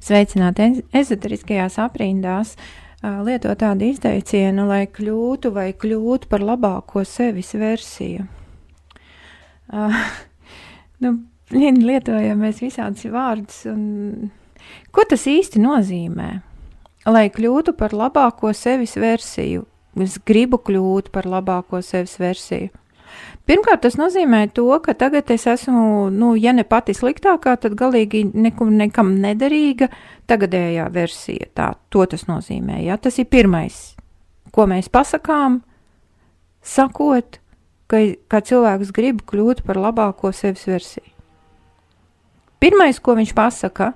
Sveicināti ezoteriskajās aprindās, lieto tādu izteicienu, lai kļūtu vai kļūt par labāko sevis versiju. Lietojam mēs visādus vārdus, un ko tas īsti nozīmē? Lai kļūtu par labāko sevis versiju. Es gribu kļūt par labāko sevis versiju. Pirmkārt, tas nozīmē to, ka tagad es esmu, ja ne pati sliktākā, tad galīgi nekam nederīga tagadējā versija. To tas nozīmē, ja? Tas ir pirmais, ko mēs pasakām, sakot, ka cilvēks grib kļūt par labāko sevis versiju. Pirmais, ko viņš pasaka,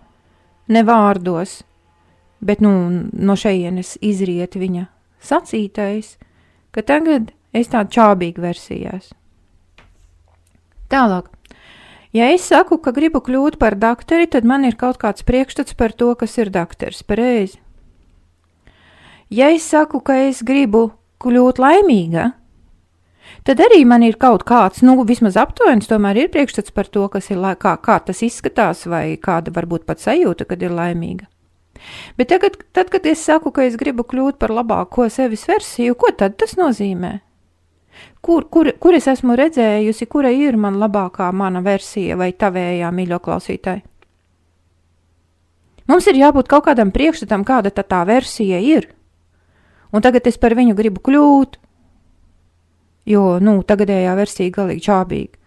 ne vārdos, bet no šejienes izriet viņa sacītais, ka tagad es tādu čābīgu versijās. Tālāk, ja es saku, ka gribu kļūt par dakteri, tad man ir kaut kāds priekšstats par to, kas ir dakteris, pareizi. Ja es saku, ka es gribu kļūt laimīga, tad arī man ir kaut kāds, vismaz aptuvens, tomēr ir priekšstats par to, kas ir, kā tas izskatās, vai kāda varbūt pat sajūta, kad ir laimīga. Bet tad, kad es saku, ka es gribu kļūt par labāko sevis versiju, ko tad tas nozīmē? Kur es esmu redzējusi, kura ir man labākā mana versija vai tavējā, mīļo klausītāji? Mums ir jābūt kaut kādam priekšstatam, kāda tā versija ir. Un tagad es par viņu gribu kļūt, jo, tagadējā versija galīgi čābīga.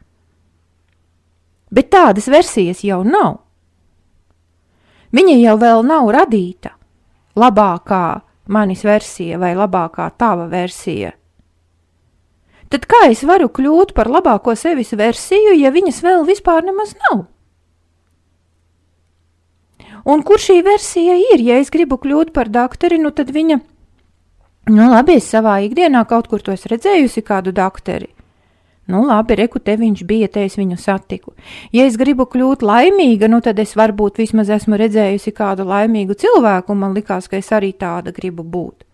Bet tādas versijas jau nav. Viņa jau vēl nav radīta. Labākā manis versija vai labākā tava versija. Tad kā es varu kļūt par labāko sevis versiju, ja viņas vēl vispār nemaz nav? Un kur šī versija ir? Ja es gribu kļūt par dakteri, tad viņa, labi, es savā ikdienā kaut kur to es redzējusi kādu dakteri. Labi, reku, te viņš bija, te es viņu satiku. Ja es gribu kļūt laimīga, tad es varbūt vismaz esmu redzējusi kādu laimīgu cilvēku, un man likās, ka es arī tāda gribu būt.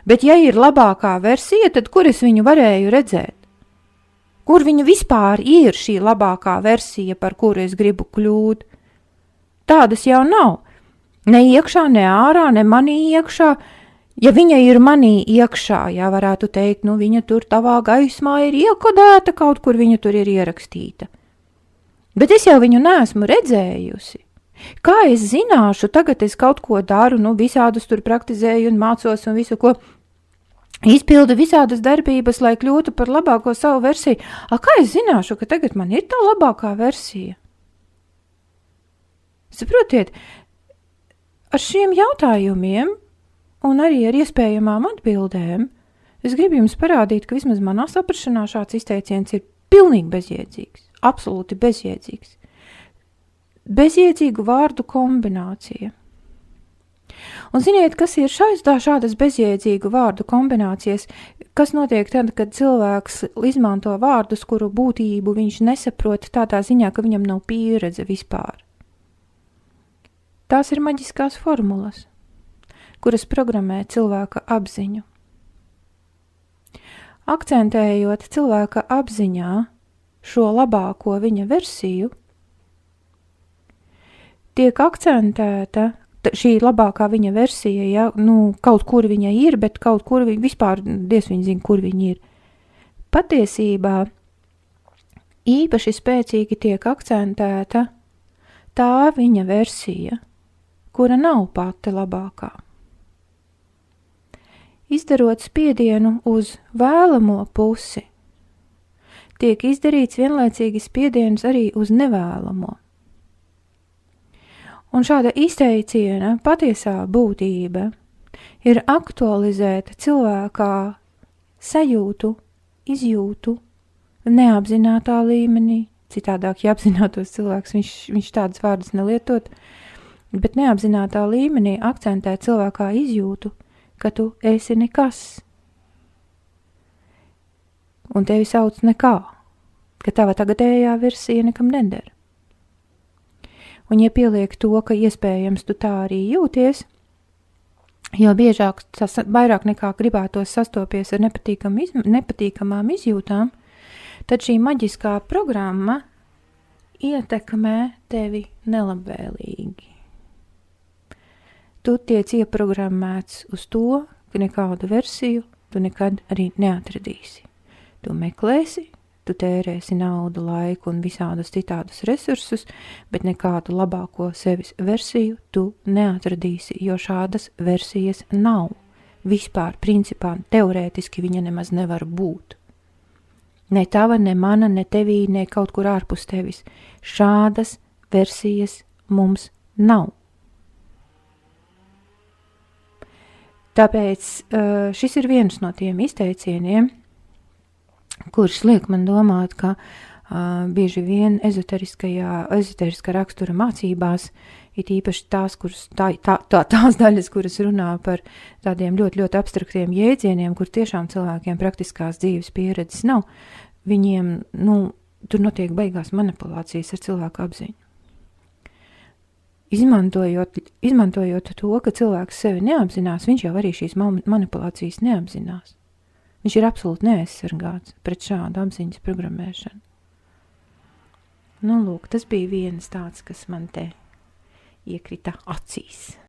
Bet ja ir labākā versija, tad kur es viņu varēju redzēt? Kur viņa vispār ir šī labākā versija, par kuru es gribu kļūt? Tādas jau nav. Ne iekšā, ne ārā, ne manī iekšā. Ja viņa ir manī iekšā, varētu teikt, viņa tur tavā gaismā ir iekodēta, kaut kur viņa tur ir ierakstīta. Bet es jau viņu neesmu redzējusi. Kā es zināšu, tagad es kaut ko daru, visādus tur praktizēju un mācos un visu, ko izpildu visādas darbības, lai kļūtu par labāko savu versiju. Kā es zināšu, ka tagad man ir tā labākā versija? Saprotiet, ar šiem jautājumiem un arī ar iespējamām atbildēm, es gribu jums parādīt, ka vismaz manā saprašanā šāds izteiciens ir pilnīgi bezjēdzīgs, absolūti bezjēdzīgs. Bezjēdzīgu vārdu kombinācija. Un ziniet, kas ir šādas bezjēdzīgu vārdu kombinācijas, kas notiek tad, kad cilvēks izmanto vārdus, kuru būtību viņš nesaprot tādā ziņā, ka viņam nav pieredze vispār. Tās ir maģiskās formulas, kuras programmē cilvēka apziņu. Akcentējot cilvēka apziņā šo labāko viņa versiju, tiek akcentēta šī labākā viņa versija, kaut kur viņa ir, bet kaut kur vispār diez viņa zina, kur viņa ir. Patiesībā īpaši spēcīgi tiek akcentēta tā viņa versija, kura nav pati labākā. Izdarot spiedienu uz vēlamo pusi, tiek izdarīts vienlaicīgi spiediens arī uz nevēlamo. Un šāda izteiciena patiesā būtība ir aktualizēt cilvēkā sajūtu, izjūtu neapzinātā līmenī. Citādāk, ja apzinātos cilvēks, viņš tādas vārdus nelietot, bet neapzinātā līmenī akcentē cilvēkā izjūtu, ka tu esi nekas. Un tevi sauc nekā, ka tava tagadējā versija nekam neder. Un ja pieliek to, ka iespējams tu tā arī jūties, jo biežāk, vairāk nekā gribētos sastopies ar nepatīkamām izjūtām, tad šī maģiskā programma ietekmē tevi nelabvēlīgi. tu tiec ieprogrammēts uz to, ka nekādu versiju tu nekad arī neatradīsi. Tu meklēsi, tu tērēsi naudu, laiku un visādus citādus resursus, bet nekādu labāko sevis versiju tu neatradīsi, jo šādas versijas nav. Vispār, principā, teorētiski viņa nemaz nevar būt. Ne tava, ne mana, ne tevī, ne kaut kur ārpus tevis. Šādas versijas mums nav. Tāpēc šis ir viens no tiem izteicieniem, kurš liek man domāt, ka bieži vien ezoteriskā rakstura mācībās ir īpaši tās daļas, kuras runā par tādiem ļoti, ļoti abstraktiem jēdzieniem, kur tiešām cilvēkiem praktiskās dzīves pieredzes nav, viņiem, tur notiek beigās manipulācijas ar cilvēku apziņu. Izmantojot to, ka cilvēks sevi neapzinās, viņš jau arī šīs manipulācijas neapzinās. Viņš ir absolūti neaizsargāts pret šādu apziņas programmēšanu. Lūk, tas bija viens tāds, kas man te iekrita acīs.